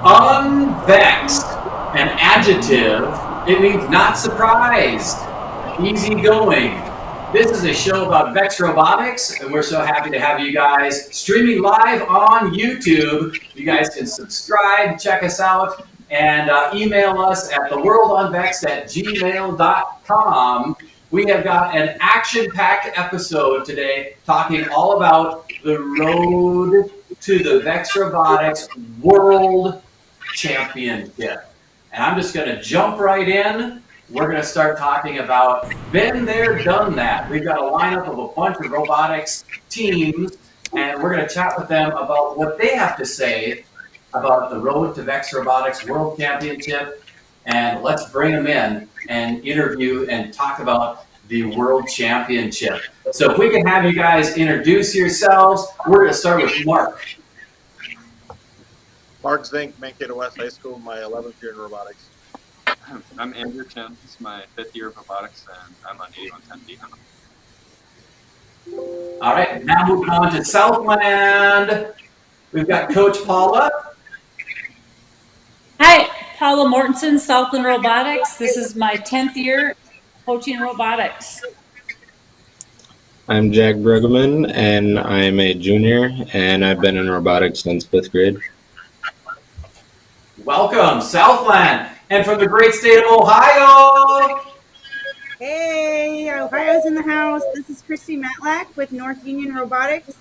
UnVEXed, an adjective, it means not surprised, easygoing. This is a show about VEX Robotics, and we're so happy to have you guys streaming live on YouTube. You guys can subscribe, check us out, and email us at theworldunvexed@gmail.com. We have got an action-packed episode today talking all about the road to the VEX Robotics World Championship. And I'm just going to jump right in. We're going to start talking about been there, done that. We've got a lineup of a bunch of robotics teams, and we're going to chat with them about what they have to say about the road to VEX Robotics World Championship. And let's bring them in and interview and talk about the World Championship. So if we can have you guys introduce yourselves, we're going to start with Mark. Mark Zink, Mankato West High School, my 11th year in robotics. I'm Andrew Kim. This is my 5th year of robotics, and I'm on 8110D. All right, now moving on to Southland. We've got Coach Paula. Hi, Paula Mortensen, Southland Robotics. This is my 10th year coaching robotics. I'm Jack Bruggeman, and I'm a junior, and I've been in robotics since 5th grade. Welcome, Southland. And from the great state of Ohio. Hey, Ohio's in the house. This is Christy Matlack with North Union Robotics,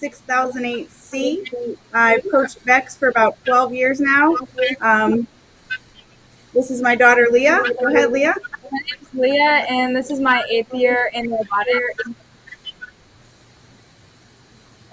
6008C. I've coached VEX for about 12 years now. This is my daughter, Leah. Go ahead, Leah. My name is Leah, and this is my 8th year in robotics.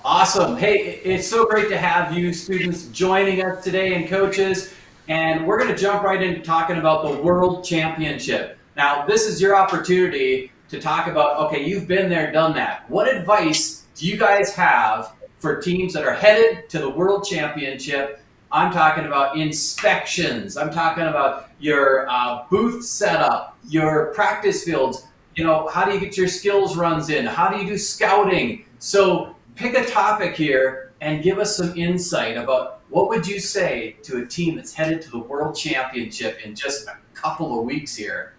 Awesome. Hey, it's so great to have you students joining us today and coaches. And we're going to jump right into talking about the World Championship. Now, this is your opportunity to talk about, okay, you've been there, done that. What advice do you guys have for teams that are headed to the World Championship? I'm talking about inspections. I'm talking about your booth setup, your practice fields. You know, how do you get your skills runs in? How do you do scouting? So pick a topic here and give us some insight about what would you say to a team that's headed to the World Championship in just a couple of weeks here?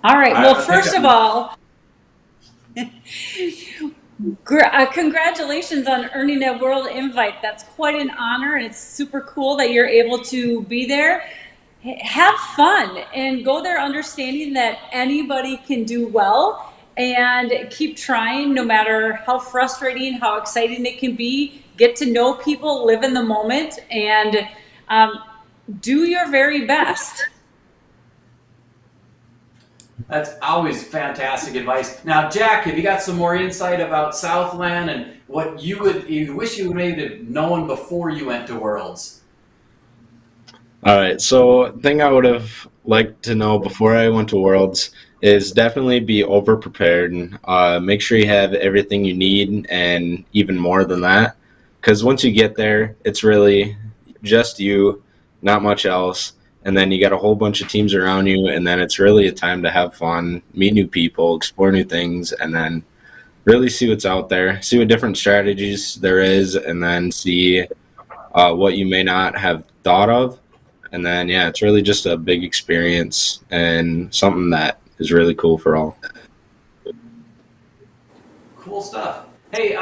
All right. Well, first of all, congratulations on earning a world invite. That's quite an honor, and it's super cool that you're able to be there. Have fun and go there understanding that anybody can do well, and keep trying no matter how frustrating, how exciting it can be. Get to know people, live in the moment, and do your very best. That's always fantastic advice. Now, Jack, have you got some more insight about Southland and what you wish you would maybe have known before you went to Worlds? All right, so the thing I would have liked to know before I went to Worlds is definitely be over-prepared and make sure you have everything you need and even more than that. Because once you get there, it's really just you, not much else. And then you got a whole bunch of teams around you, and then it's really a time to have fun, meet new people, explore new things, and then really see what's out there, see what different strategies there is, and then see what you may not have thought of. And then, yeah, it's really just a big experience and something that is really cool for all. Cool stuff. Hey,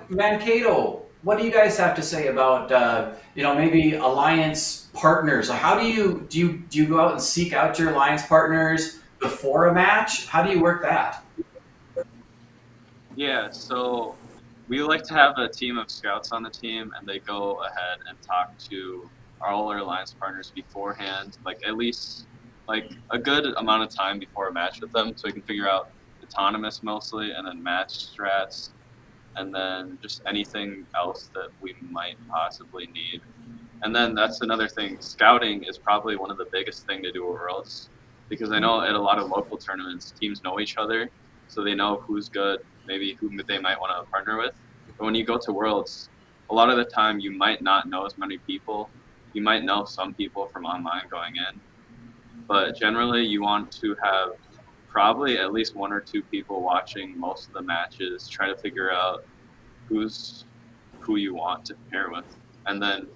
Mankato, what do you guys have to say about maybe alliance partners? How do you go out and seek out your alliance partners before a match? How do you work that? Yeah, so we like to have a team of scouts on the team, and they go ahead and talk to all our alliance partners beforehand, like at least like a good amount of time before a match with them, so we can figure out autonomous mostly, and then match strats, and then just anything else that we might possibly need. And then that's another thing. Scouting is probably one of the biggest thing to do at Worlds, because I know at a lot of local tournaments, teams know each other, so they know who's good, maybe who they might want to partner with. But when you go to Worlds, a lot of the time you might not know as many people. You might know some people from online going in, but generally you want to have probably at least 1 or 2 people watching most of the matches, try to figure out who's who you want to pair with. And then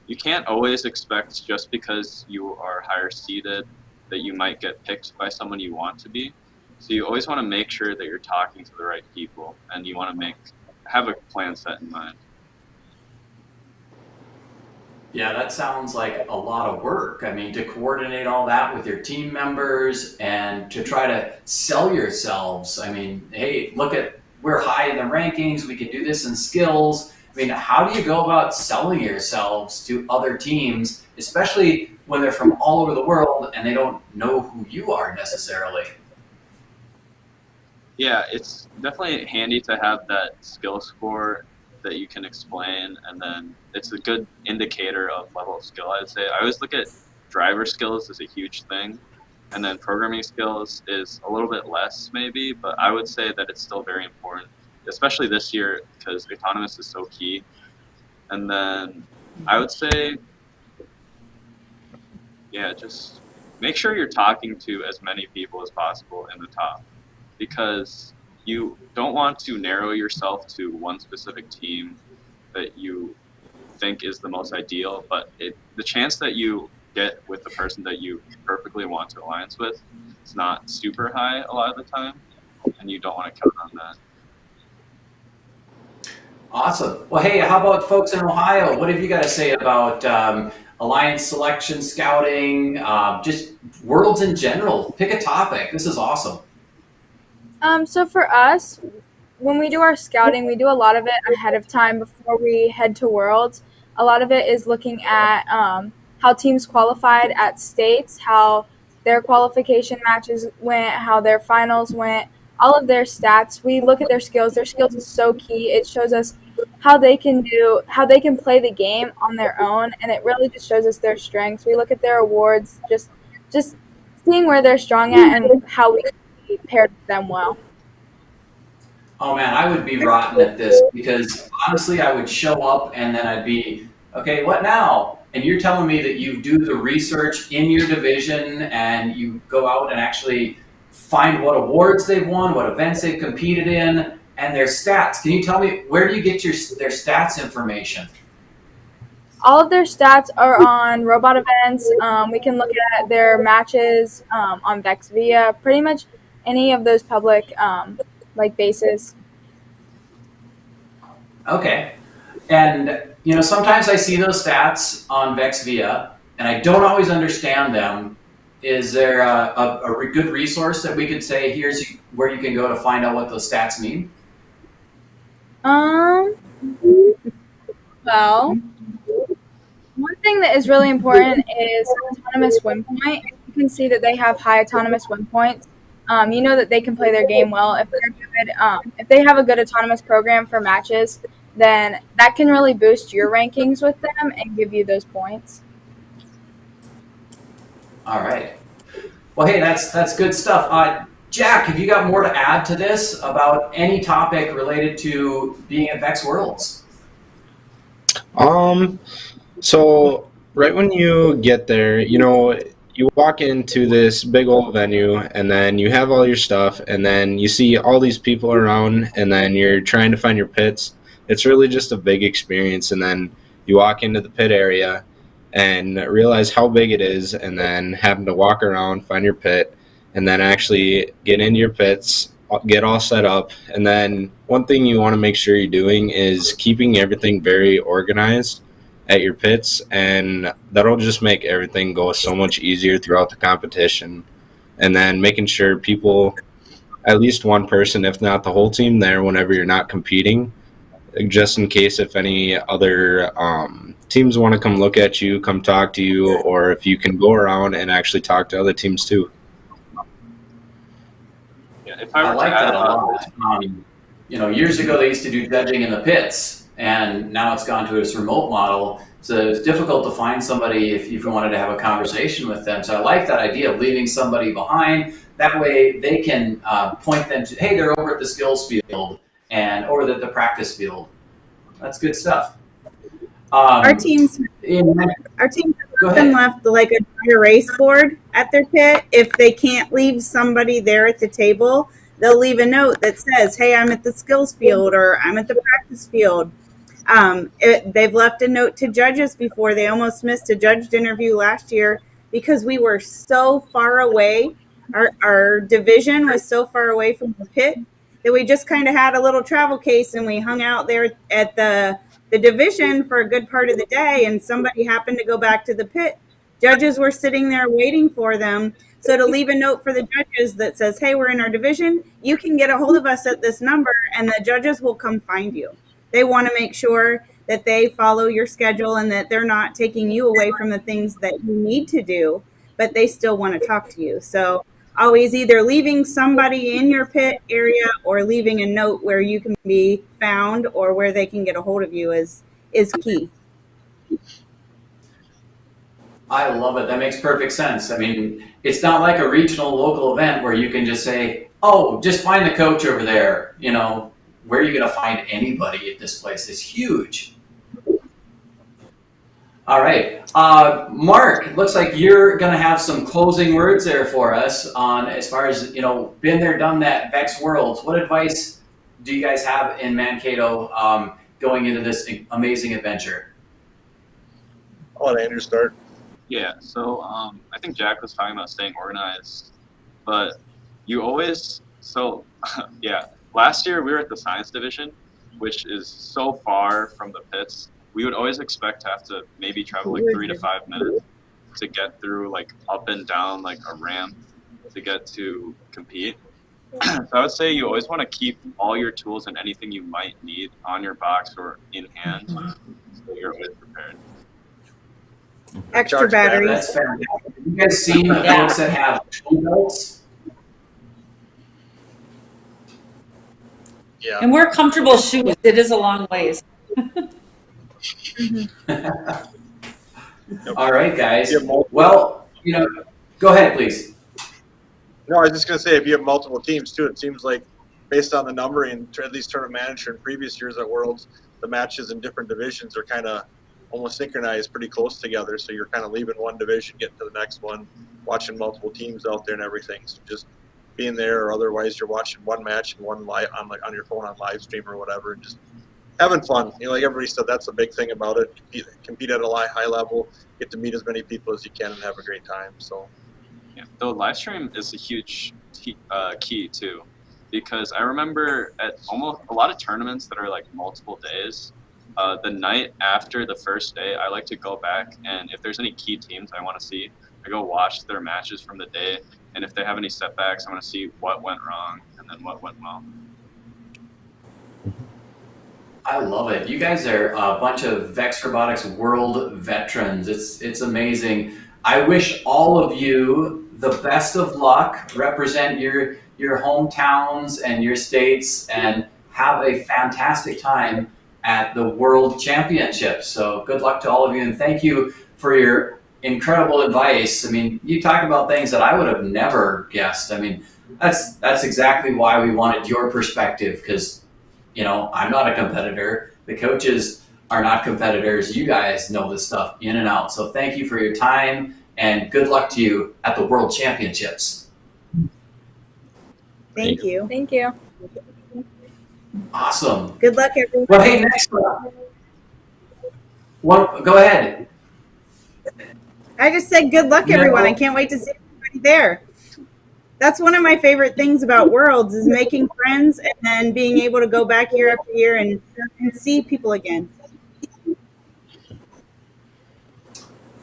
you can't always expect just because you are higher seeded that you might get picked by someone you want to be. So you always want to make sure that you're talking to the right people, and you want to have a plan set in mind. Yeah, that sounds like a lot of work. I mean, to coordinate all that with your team members and to try to sell yourselves. I mean, hey, we're high in the rankings. We can do this in skills. I mean, how do you go about selling yourselves to other teams, especially when they're from all over the world and they don't know who you are necessarily? Yeah, it's definitely handy to have that skill score that you can explain, and then it's a good indicator of level of skill, I'd say. I always look at driver skills as a huge thing, and then programming skills is a little bit less maybe, but I would say that it's still very important, especially this year because autonomous is so key. And then I would say, yeah, just make sure you're talking to as many people as possible in the top, because you don't want to narrow yourself to one specific team that you think is the most ideal, but the chance that you get with the person that you perfectly want to alliance with is not super high a lot of the time, and you don't want to count on that. Awesome. Well, hey, how about folks in Ohio? What have you got to say about alliance selection, scouting, just worlds in general? Pick a topic. This is awesome. So for us, when we do our scouting, we do a lot of it ahead of time before we head to Worlds. A lot of it is looking at how teams qualified at states, how their qualification matches went, how their finals went, all of their stats. We look at their skills. Their skills is so key. It shows us how they can play the game on their own, and it really just shows us their strengths. We look at their awards, just seeing where they're strong at and how we can be paired with them well. Oh man, I would be rotten at this because honestly, I would show up and then I'd be, okay, what now? And you're telling me that you do the research in your division and you go out and actually find what awards they've won, what events they've competed in, and their stats. Can you tell me, where do you get their stats information? All of their stats are on robot events. We can look at their matches on VEX via pretty much any of those public bases. Okay. And, sometimes I see those stats on VEX Via, and I don't always understand them. Is there a good resource that we could say, here's where you can go to find out what those stats mean? Well, one thing that is really important is autonomous win point. You can see that they have high autonomous win points. You know that they can play their game well. If they're good, if they have a good autonomous program for matches, then that can really boost your rankings with them and give you those points. All right. Well, hey, that's good stuff. Jack, have you got more to add to this about any topic related to being at VEX Worlds? So right when you get there, you walk into this big old venue and then you have all your stuff and then you see all these people around and then you're trying to find your pits. It's really just a big experience, and then you walk into the pit area and realize how big it is, and then having to walk around, find your pit, and then actually get into your pits, get all set up. And then one thing you want to make sure you're doing is keeping everything very organized at your pits, and that'll just make everything go so much easier throughout the competition. And then making sure people, at least one person, if not the whole team, there whenever you're not competing, just in case if any other teams want to come look at you, come talk to you, or if you can go around and actually talk to other teams too. Yeah, if I were like to add that a lot. Years ago they used to do judging in the pits, and now it's gone to this remote model. So it's difficult to find somebody if you wanted to have a conversation with them. So I like that idea of leaving somebody behind. That way they can point them to, hey, they're over at the skills field and over at the practice field. That's good stuff. Our teams often left like a dry erase board at their pit. If they can't leave somebody there at the table, they'll leave a note that says, hey, I'm at the skills field or I'm at the practice field. They've left a note to judges before. They almost missed a judged interview last year because we were so far away. Our division was so far away from the pit that we just kind of had a little travel case, and we hung out there at the division for a good part of the day, and somebody happened to go back to the pit. Judges were sitting there waiting for them. So to leave a note for the judges that says, hey, we're in our division, you can get a hold of us at this number, and the judges will come find you. They want to make sure that they follow your schedule and that they're not taking you away from the things that you need to do, but they still want to talk to you. So always either leaving somebody in your pit area or leaving a note where you can be found or where they can get a hold of you is key. I love it. That makes perfect sense. I mean, it's not like a regional local event where you can just say, oh, just find the coach over there. You know, where are you going to find anybody at this place? It's huge. All right. Mark, looks like you're going to have some closing words there for us on as far as, you know, been there, done that, VEX Worlds. What advice do you guys have in Mankato going into this amazing adventure? I'll let Andrew start. Yeah, so I think Jack was talking about staying organized, but you always, yeah, last year we were at the science division, which is so far from the pits. We would always expect to have to maybe travel like 3 to 5 minutes to get through like up and down like a ramp to get to compete. So I would say you always want to keep all your tools and anything you might need on your box or in hand so you're always prepared. Extra batteries. That's fantastic. Have you guys seen the folks that have tool belts? Yeah. And wear comfortable shoes. It is a long ways. All right, guys. Well, you know, go ahead, please. No, I was just going to say, if you have multiple teams too, it seems like based on the numbering, at least tournament manager in previous years at Worlds, the matches in different divisions are kind of almost synchronized pretty close together. So you're kind of leaving one division, getting to the next one, watching multiple teams out there and everything. So just being there, or otherwise you're watching one match and one live on your phone on live stream or whatever, and just having fun. You know, like everybody said, that's the big thing about it. Compete at a high level, get to meet as many people as you can and have a great time. So yeah, the live stream is a huge key too, because I remember at almost a lot of tournaments that are like multiple days, the night after the first day, I like to go back, and if there's any key teams I want to see, I go watch their matches from the day, and if they have any setbacks, I want to see what went wrong and then what went well. I love it. You guys are a bunch of VEX Robotics world veterans. It's amazing. I wish all of you the best of luck. Represent your hometowns and your states, and have a fantastic time at the World Championships. So good luck to all of you, and thank you for your incredible advice. I mean, you talk about things that I would have never guessed. I mean, that's exactly why we wanted your perspective, because you know, I'm not a competitor. The coaches are not competitors. You guys know this stuff in and out. So thank you for your time, and good luck to you at the World Championships. Thank you. Thank you. Awesome. Good luck, everyone. Well, hey, next one. Go ahead. I just said good luck, everyone. I can't wait to see everybody there. That's one of my favorite things about Worlds, is making friends and then being able to go back year after year and see people again.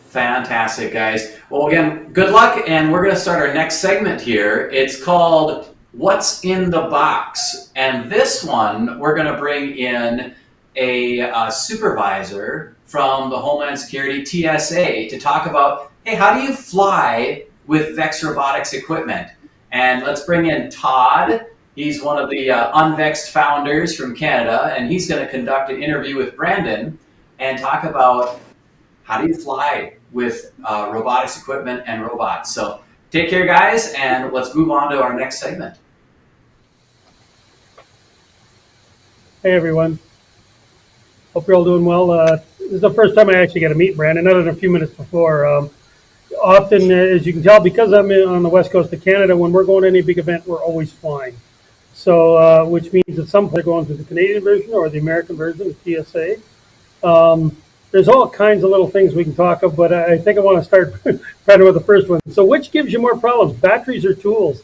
Fantastic, guys. Well, again, good luck, and we're going to start our next segment here. It's called What's in the Box? And this one, we're going to bring in a supervisor from the Homeland Security TSA to talk about, hey, how do you fly with VEX Robotics equipment? And let's bring in Todd. He's one of the UnVEXed founders from Canada, and he's going to conduct an interview with Brandon and talk about how do you fly with robotics equipment and robots. So take care, guys, and let's move on to our next segment. Hey, everyone. Hope you're all doing well. This is the first time I actually get to meet Brandon, other than a few minutes before. Often, as you can tell, because I'm on the west coast of Canada, when we're going to any big event, we're always flying. So, which means that some people are going to the Canadian version or the American version of TSA. There's all kinds of little things we can talk of, but I think I want to start right with the first one. So which gives you more problems, batteries or tools?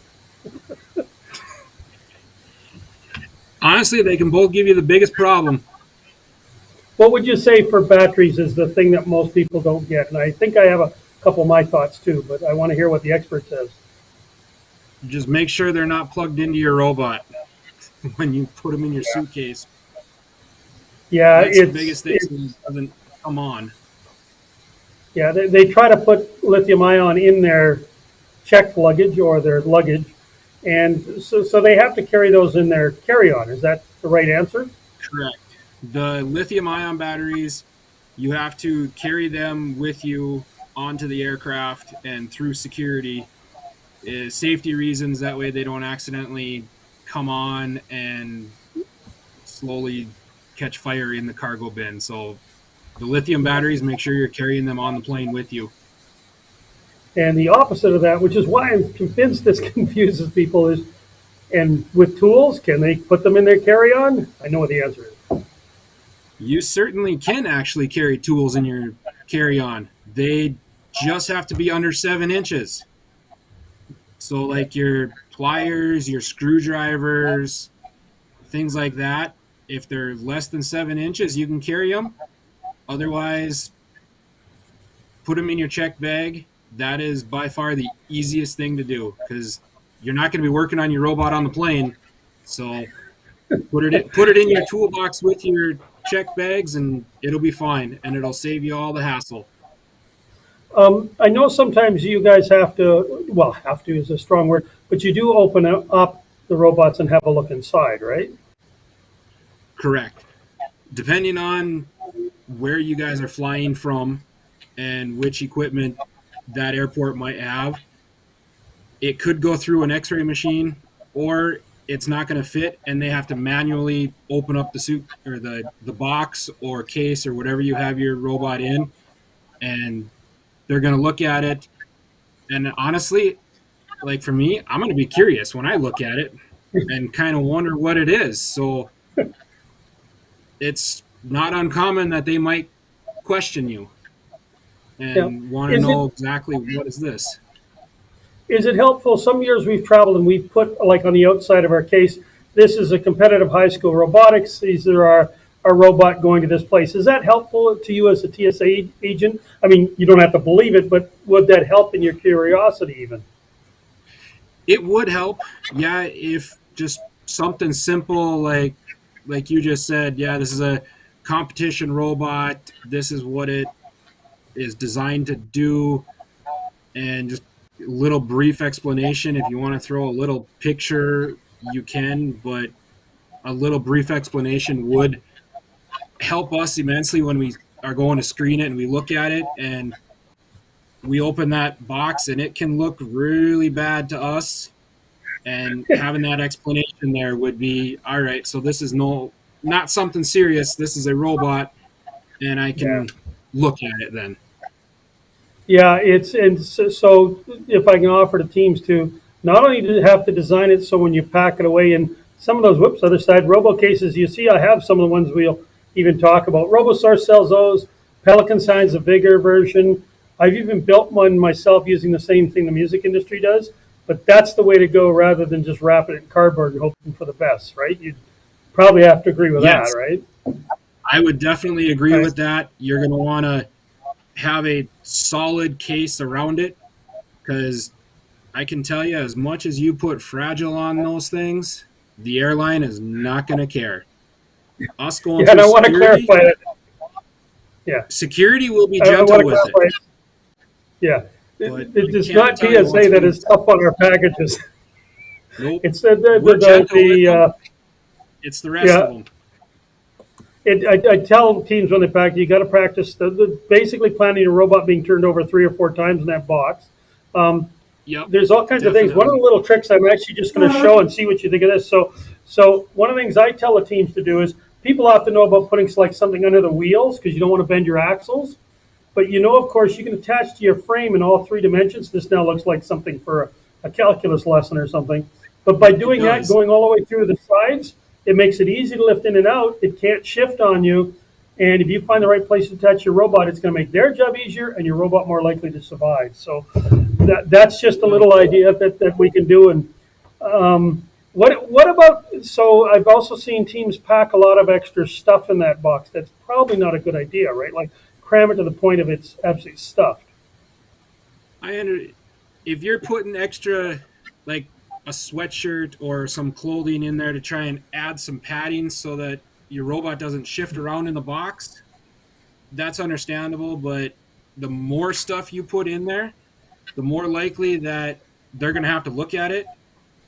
Honestly, they can both give you the biggest problem. What would you say for batteries is the thing that most people don't get? And I think I have a couple of my thoughts too, but I want to hear what the expert says. Just make sure they're not plugged into your robot when you put them in your suitcase. Yeah, That's the biggest thing. So it doesn't come on. Yeah, they try to put lithium ion in their checked luggage or their luggage, and so they have to carry those in their carry-on. Is that the right answer? Correct. The lithium-ion batteries, you have to carry them with you onto the aircraft and through security. Safety reasons, that way they don't accidentally come on and slowly catch fire in the cargo bin. So the lithium batteries, make sure you're carrying them on the plane with you. And the opposite of that, which is why I'm convinced this confuses people, is, and with tools, can they put them in their carry-on? I know what the answer is. You certainly can actually carry tools in your carry-on. They just have to be under 7 inches. So like your pliers, your screwdrivers, things like that, if they're less than 7 inches, you can carry them. Otherwise, put them in your check bag. That is by far the easiest thing to do because you're not going to be working on your robot on the plane. So put it in your toolbox with your check bags and it'll be fine and it'll save you all the hassle. I know sometimes you guys have to is a strong word, but you do open up the robots and have a look inside, right? Correct. Depending on where you guys are flying from and which equipment that airport might have, it could go through an x-ray machine or it's not going to fit and they have to manually open up the suit or the box or case or whatever you have your robot in, and they're going to look at it. And honestly, like for me, I'm going to be curious when I look at it and kind of wonder what it is. So it's not uncommon that they might question you and want to know exactly what is this. Is it helpful? Some years we've traveled and we've put, like on the outside of our case, this is a competitive high school robotics. These are our robot going to this place. Is that helpful to you as a TSA agent? I mean, you don't have to believe it, but would that help in your curiosity even? It would help. Yeah, if just something simple like you just said, yeah, this is a competition robot. This is what it is designed to do. And just little brief explanation. If you want to throw a little picture, you can, but a little brief explanation would help us immensely when we are going to screen it and we look at it and we open that box and it can look really bad to us, and having that explanation there would be, all right, so this is not something serious, this is a robot, and I can look at it then. Yeah, so if I can offer to teams to not only to have to design it so when you pack it away, and some of those, other side, robo cases, you see I have some of the ones we'll even talk about. RoboSource sells those. Pelican Sign's a bigger version. I've even built one myself using the same thing the music industry does, but that's the way to go rather than just wrapping it in cardboard and hoping for the best, right? You'd probably have to agree with that, right? I would definitely agree with that. You're going to want to have a solid case around it, because I can tell you, as much as you put fragile on those things, the airline is not going to care. Us going through and I want to clarify that. Yeah, security will be gentle with it. Yeah, it does not PSA that it's tough on our packages. Nope. It's it's the rest of them. I tell teams when they pack, you got to practice basically planning a robot being turned over 3 or 4 times in that box. There's all kinds of things. One of the little tricks I'm actually just going to show and see what you think of this. So one of the things I tell the teams to do is, people have to know about putting like something under the wheels because you don't want to bend your axles. But of course, you can attach to your frame in all 3 dimensions. This now looks like something for a calculus lesson or something. But by doing that, going all the way through the sides, it makes it easy to lift in and out. It can't shift on you. And if you find the right place to attach your robot, it's going to make their job easier and your robot more likely to survive. So that's just a little idea that we can do. And what about, so I've also seen teams pack a lot of extra stuff in that box. That's probably not a good idea, right? Like cram it to the point of it's absolutely stuffed. If you're putting extra, like a sweatshirt or some clothing in there to try and add some padding so that your robot doesn't shift around in the box, that's understandable. But the more stuff you put in there, the more likely that they're going to have to look at it,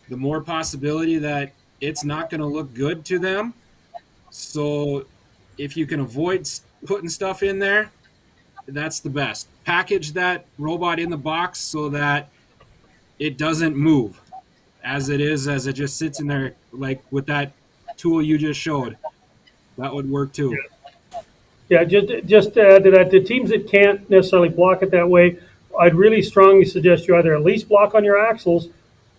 the more possibility that it's not going to look good to them. So if you can avoid putting stuff in there, that's the best. Package that robot in the box so that it doesn't move as it just sits in there, like with that tool you just showed. That would work too. Yeah, just to add to that, the teams that can't necessarily block it that way, I'd really strongly suggest you either at least block on your axles,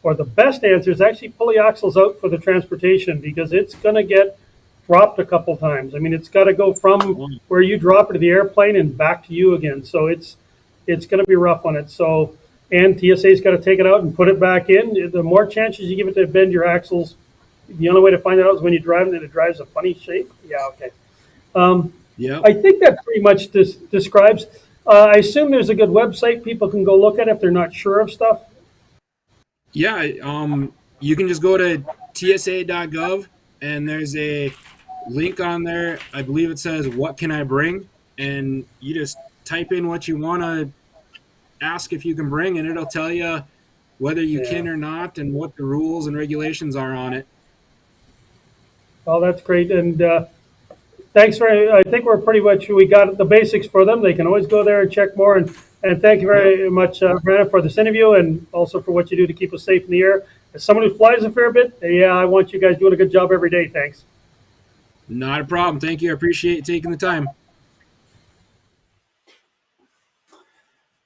or the best answer is actually pull the axles out for the transportation, because it's going to get dropped a couple times. I mean, it's got to go from where you drop it to the airplane and back to you again. So it's going to be rough on it. So, and TSA's got to take it out and put it back in. The more chances you give it to bend your axles, the only way to find that out is when you drive it and it drives a funny shape. Yeah, okay. Yeah. I think that pretty much describes. I assume there's a good website people can go look at if they're not sure of stuff. Yeah, you can just go to tsa.gov and there's a link on there. I believe it says, "What can I bring?" And you just type in what you want to ask if you can bring, and it'll tell you whether you can or not and what the rules and regulations are on it. Well, that's great. And thanks I think we got the basics for them. They can always go there and check more. And thank you very much, Brandon, for this interview, and also for what you do to keep us safe in the air. As someone who flies a fair bit, I want you guys doing a good job every day. Thanks. Not a problem. Thank you. I appreciate you taking the time.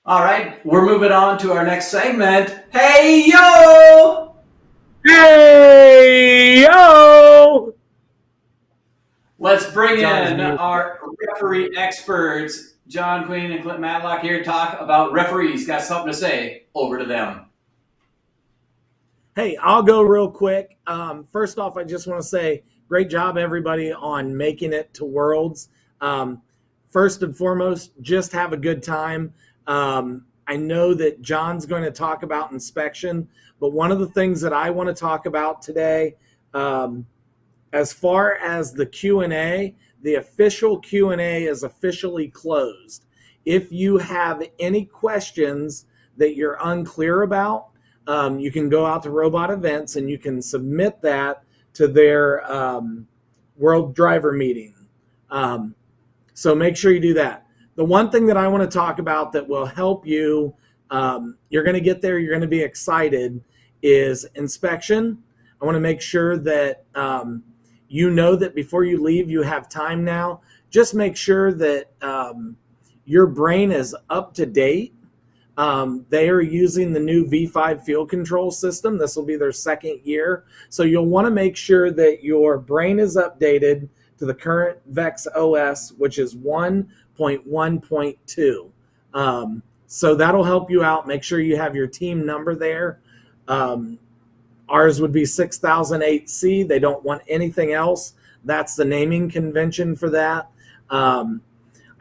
All right, we're moving on to our next segment. Hey, yo! Hey, yo! Let's bring in our referee experts, John Queen and Clint Matlock, here to talk about referees. Got something to say? Over to them. Hey, I'll go real quick. First off, I just want to say great job, everybody, on making it to Worlds. First and foremost, just have a good time. I know that John's going to talk about inspection, but one of the things that I want to talk about today, as far as the Q&A, the official Q&A is officially closed. If you have any questions that you're unclear about, you can go out to Robot Events and you can submit that to their World Driver meeting. So make sure you do that. The one thing that I want to talk about that will help you, you're going to get there, you're going to be excited, is inspection. I want to make sure that you know that before you leave, you have time now. Just make sure that your brain is up to date. They are using the new V5 field control system. This will be their second year. So you'll want to make sure that your brain is updated to the current VEX OS, which is 1.1.2. So that'll help you out. Make sure you have your team number there. Ours would be 6008C. They don't want anything else. That's the naming convention for that. I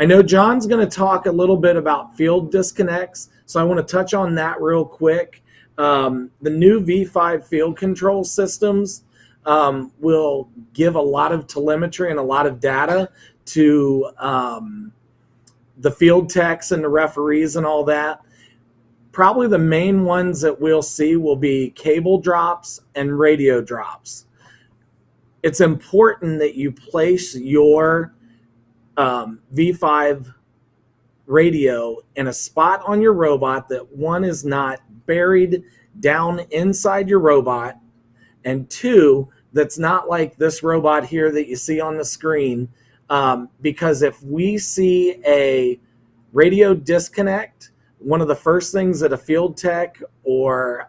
know John's going to talk a little bit about field disconnects, so I want to touch on that real quick. The new V5 field control systems will give a lot of telemetry and a lot of data to the field techs and the referees and all that. Probably the main ones that we'll see will be cable drops and radio drops. It's important that you place your V5 radio in a spot on your robot that, one, is not buried down inside your robot, and two, that's not like this robot here that you see on the screen, because if we see a radio disconnect, one of the first things that a field tech or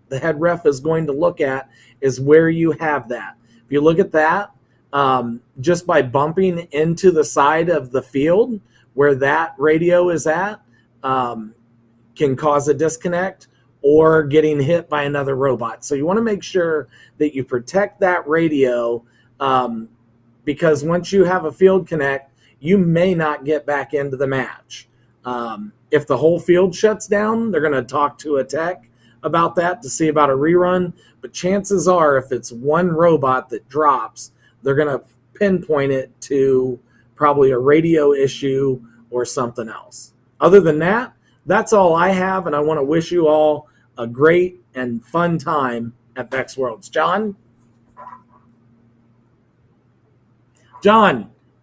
the head ref is going to look at is where you have that. If you look at that, just by bumping into the side of the field where that radio is at, can cause a disconnect or getting hit by another robot. So you want to make sure that you protect that radio, because once you have a field connect, you may not get back into the match. If the whole field shuts down, they're going to talk to a tech about that to see about a rerun. But chances are, if it's one robot that drops, they're going to pinpoint it to probably a radio issue or something else. Other than that, that's all I have, and I want to wish you all a great and fun time at VEX Worlds. John,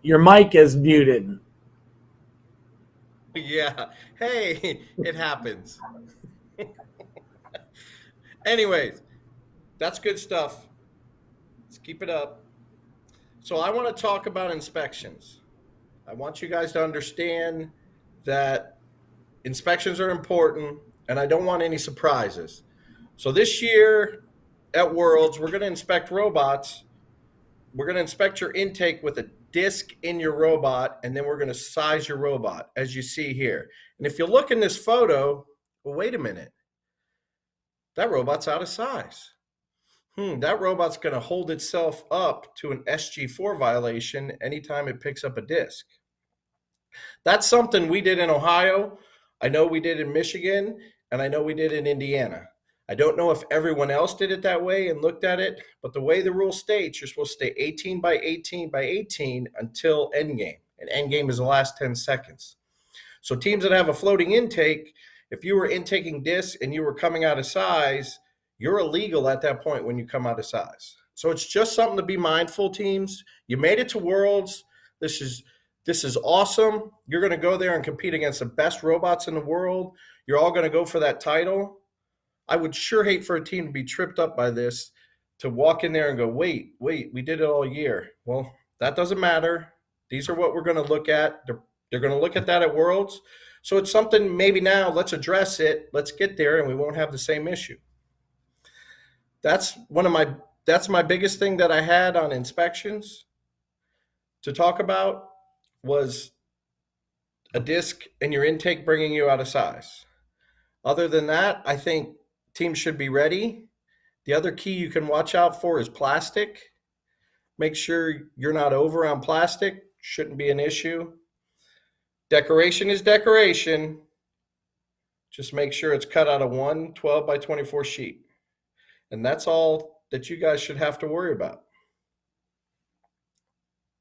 your mic is muted. Yeah. Hey, it happens. Anyways, that's good stuff. Let's keep it up. So I want to talk about inspections. I want you guys to understand that inspections are important, and I don't want any surprises. So this year at Worlds, we're going to inspect robots. We're going to inspect your intake with a disc in your robot, and then we're going to size your robot, as you see here. And if you look in this photo, well, wait a minute. That robot's out of size. That robot's going to hold itself up to an SG4 violation anytime it picks up a disc. That's something we did in Ohio. I know we did in Michigan, and I know we did in Indiana. I don't know if everyone else did it that way and looked at it, but the way the rule states, you're supposed to stay 18 by 18 by 18 until endgame. And endgame is the last 10 seconds. So teams that have a floating intake, if you were intaking discs and you were coming out of size, you're illegal at that point when you come out of size. So it's just something to be mindful, teams. You made it to Worlds. This is awesome. You're going to go there and compete against the best robots in the world. You're all going to go for that title. I would sure hate for a team to be tripped up by this, to walk in there and go, wait, we did it all year. Well, that doesn't matter. These are what we're going to look at. They're going to look at that at Worlds. So it's something maybe now, let's address it. Let's get there and we won't have the same issue. That's my biggest thing that I had on inspections to talk about, was a disc and your intake bringing you out of size. Other than that, I think teams should be ready. The other key you can watch out for is plastic. Make sure you're not over on plastic. Shouldn't be an issue. Decoration is decoration. Just make sure it's cut out of one 12 by 24 sheet. And that's all that you guys should have to worry about.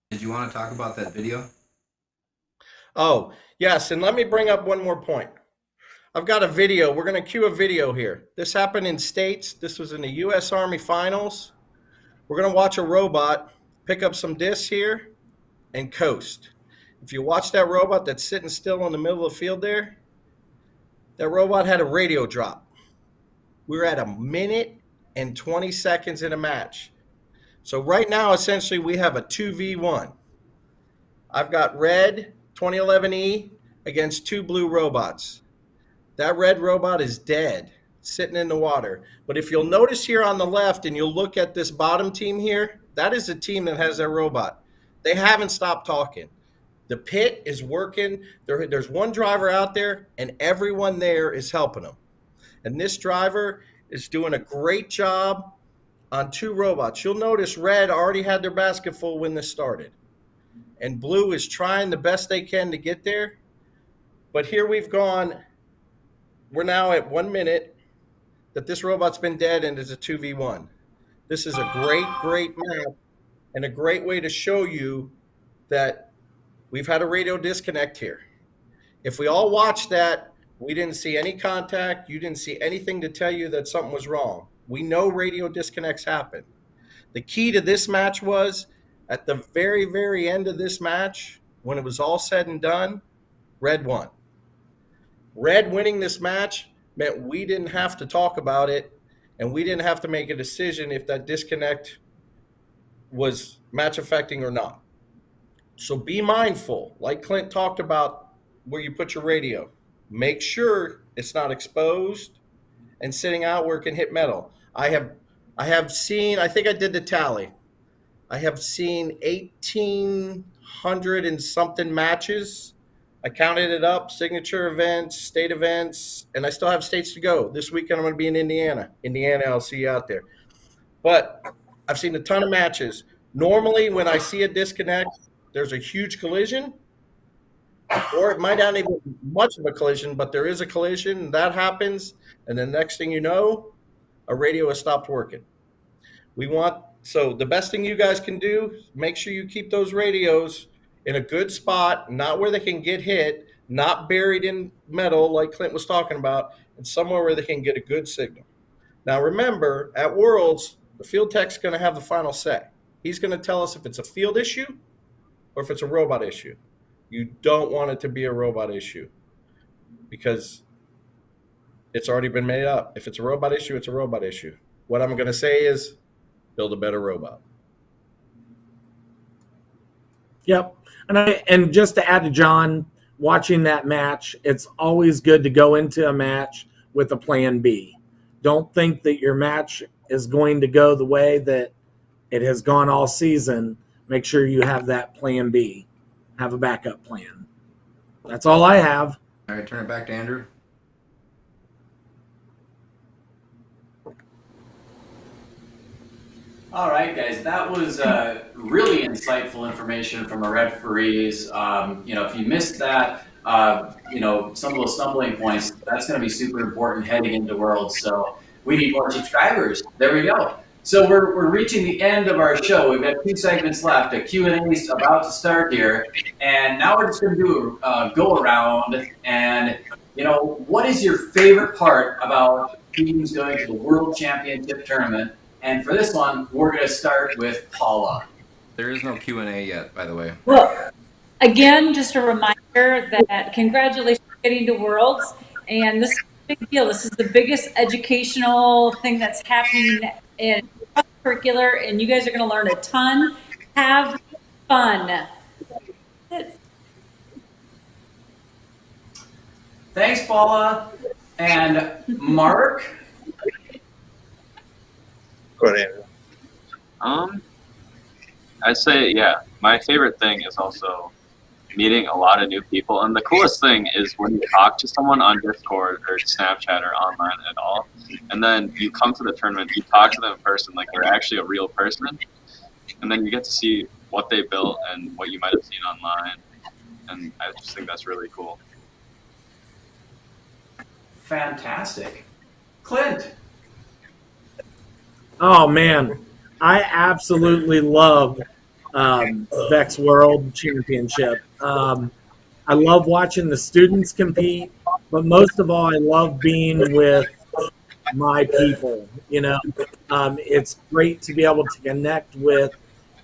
Did you want to talk about that video? Oh, yes. And let me bring up one more point. I've got a video. We're going to cue a video here. This happened in States. This was in the U.S. Army Finals. We're going to watch a robot pick up some discs here and coast. If you watch that robot that's sitting still in the middle of the field there, that robot had a radio drop. We were at 1 minute and 20 seconds in a match. So right now, essentially, we have a 2v1. I've got red 2011E against 2 blue robots. That red robot is dead, sitting in the water. But if you'll notice here on the left and you'll look at this bottom team here, that is the team that has their robot. They haven't stopped talking. The pit is working. There's one driver out there, and everyone there is helping them. And this driver is doing a great job on 2 robots. You'll notice red already had their basket full when this started. And blue is trying the best they can to get there. But here we've gone. We're now at 1 minute that this robot's been dead, and it's a 2v1. This is a great map and a great way to show you that we've had a radio disconnect here. If we all watched that, we didn't see any contact. You didn't see anything to tell you that something was wrong. We know radio disconnects happen. The key to this match was at the very, very end of this match, when it was all said and done, red won. Red winning this match meant we didn't have to talk about it, and we didn't have to make a decision if that disconnect was match affecting or not. So be mindful, like Clint talked about, where you put your radio. Make sure it's not exposed and sitting out where it can hit metal. I have seen, I think I did the tally. I have seen 1,800 and something matches. I counted it up, signature events, state events, and I still have states to go. This weekend I'm going to be in Indiana. I'll see you out there. But I've seen a ton of matches. Normally when I see a disconnect, there's a huge collision, or it might not even be much of a collision, but there is a collision, and that happens, and the next thing you know, a radio has stopped working. So the best thing you guys can do, make sure you keep those radios in a good spot, not where they can get hit, not buried in metal like Clint was talking about, and somewhere where they can get a good signal. Now remember, at Worlds, the field tech's going to have the final say. He's going to tell us if it's a field issue or if it's a robot issue. You don't want it to be a robot issue because it's already been made up. If it's a robot issue, it's a robot issue. What I'm going to say is build a better robot. Yep. And just to add to John, watching that match, it's always good to go into a match with a plan B. Don't think that your match is going to go the way that it has gone all season. Make sure you have that plan B. Have a backup plan. That's all I have. All right, turn it back to Andrew. All right, guys, that was really insightful information from our referees. If you missed that, some of those stumbling points, that's going to be super important heading into Worlds. So we need more subscribers. There we go. So we're reaching the end of our show. We've got 2 segments left. A Q&A is about to start here. And now we're just going to do a go around. And, what is your favorite part about teams going to the World Championship Tournament? And for this one, we're going to start with Paula. There is no Q&A yet, by the way. Well, again, just a reminder that congratulations on getting to Worlds. And this is a big deal. This is the biggest educational thing that's happening in curricular, and you guys are going to learn a ton. Have fun. Thanks, Paula. And Mark? Go ahead, Andrew. I'd say, my favorite thing is also meeting a lot of new people. And the coolest thing is when you talk to someone on Discord or Snapchat or online at all, and then you come to the tournament, you talk to them in person, like they're actually a real person, and then you get to see what they built and what you might have seen online. And I just think that's really cool. Fantastic. Clint? Oh, man. I absolutely love VEX World Championship. I love watching the students compete, but most of all, I love being with my people. It's great to be able to connect with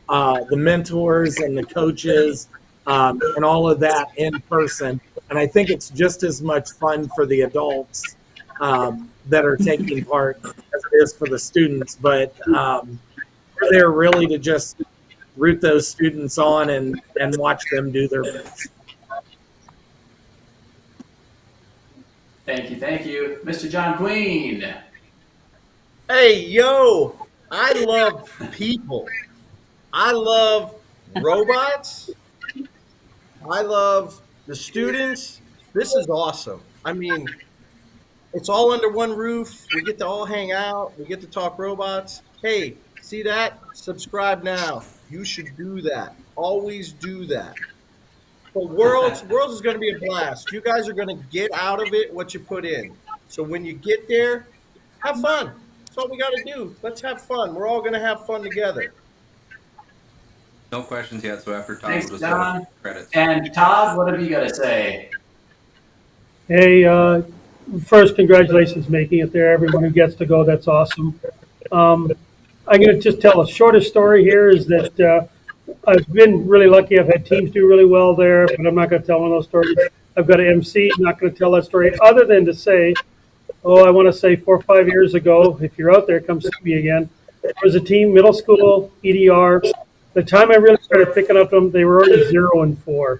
the mentors and the coaches and all of that in person. And I think it's just as much fun for the adults that are taking part as it is for the students. But we're there really to just root those students on and watch them do their best. Thank you. Mr. John Queen. Hey, yo, I love people. I love robots. I love the students. This is awesome. I mean, it's all under one roof. We get to all hang out. We get to talk robots. Hey, see that? Subscribe now. You should do that. Always do that. But Worlds is going to be a blast. You guys are going to get out of it what you put in. So when you get there, have fun. That's all we got to do. Let's have fun. We're all going to have fun together. No questions yet, so after Todd, Thanks, we'll just John. go credits. And Todd, what have you got to say? Hey, first, congratulations making it there. Everyone who gets to go, that's awesome. I'm going to just tell a shorter story here is that I've been really lucky. I've had teams do really well there, but I'm not going to tell one of those stories. I've got an MC, not going to tell that story other than to say, I want to say 4 or 5 years ago, if you're out there, come see me again. There was a team, middle school, EDR. The time I really started picking up them, they were already 0-4.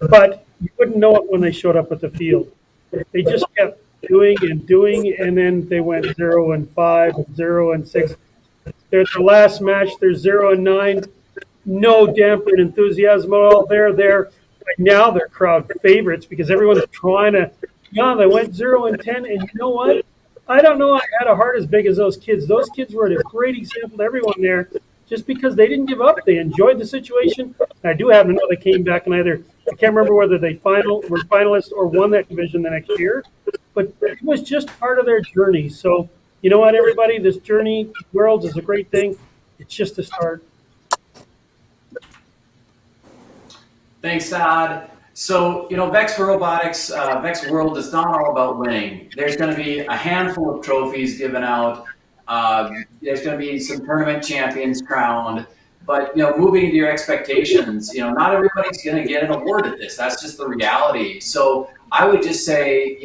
But you wouldn't know it when they showed up at the field. They just kept doing, and then they went 0-5, 0-6. They're at the last match. They're 0-9. No damper enthusiasm at all. They're there right now. They're crowd favorites because everyone's trying to. Yeah, they went 0-10, and you know what? I don't know. I had a heart as big as those kids. Those kids were a great example to everyone there, just because they didn't give up. They enjoyed the situation. And I do happen to know they came back and I can't remember whether they were finalists or won that division the next year, but it was just part of their journey. So you know what, everybody, this journey, Worlds is a great thing. It's just a start. Thanks, Todd. So, VEX Robotics, VEX World is not all about winning. There's going to be a handful of trophies given out. There's going to be some tournament champions crowned. But, moving into your expectations, not everybody's going to get an award at this. That's just the reality. So I would just say,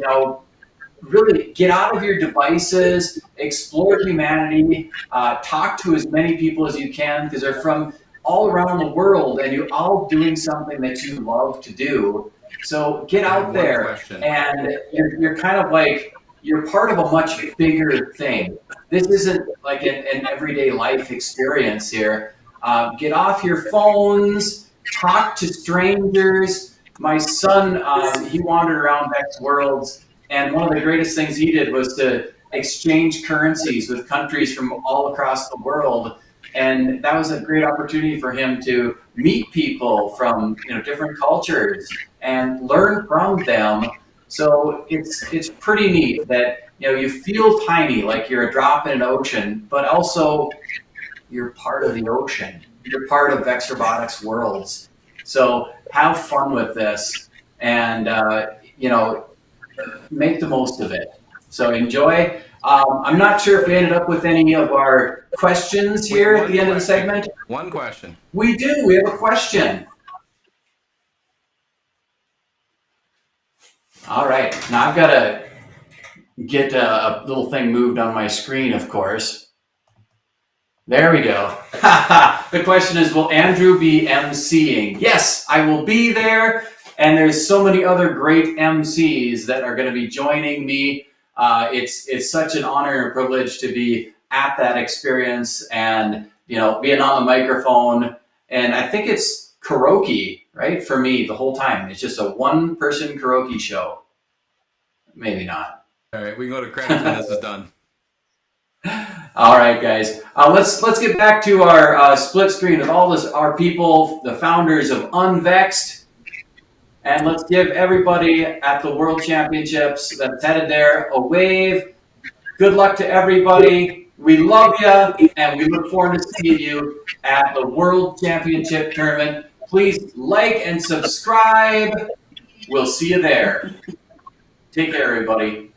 really get out of your devices, explore humanity, talk to as many people as you can because they're from all around the world and you're all doing something that you love to do. So get out there and you're kind of like, you're part of a much bigger thing. This isn't like an everyday life experience here. Get off your phones, talk to strangers. My son, he wandered around VEX Worlds, and one of the greatest things he did was to exchange currencies with countries from all across the world. And that was a great opportunity for him to meet people from different cultures and learn from them. So it's pretty neat that you feel tiny, like you're a drop in an ocean, but also you're part of the ocean. You're part of VEX Robotics Worlds. So have fun with this and make the most of it. So enjoy. I'm not sure if we ended up with any of our questions here at the end of the segment. One question. We do. We have a question. All right. Now I've got to get a little thing moved on my screen, of course. There we go. The question is, will Andrew be emceeing? Yes, I will be there. And there's so many other great MCs that are going to be joining me. It's such an honor and a privilege to be at that experience and, being on the microphone. And I think it's karaoke, right? For me, the whole time. It's just a one-person karaoke show. Maybe not. All right, we can go to credits when this is done. All right, guys. Let's get back to our split screen of all our people, the founders of UnVEXed. And let's give everybody at the World Championships that's headed there a wave. Good luck to everybody. We love you, and we look forward to seeing you at the World Championship Tournament. Please like and subscribe. We'll see you there. Take care, everybody.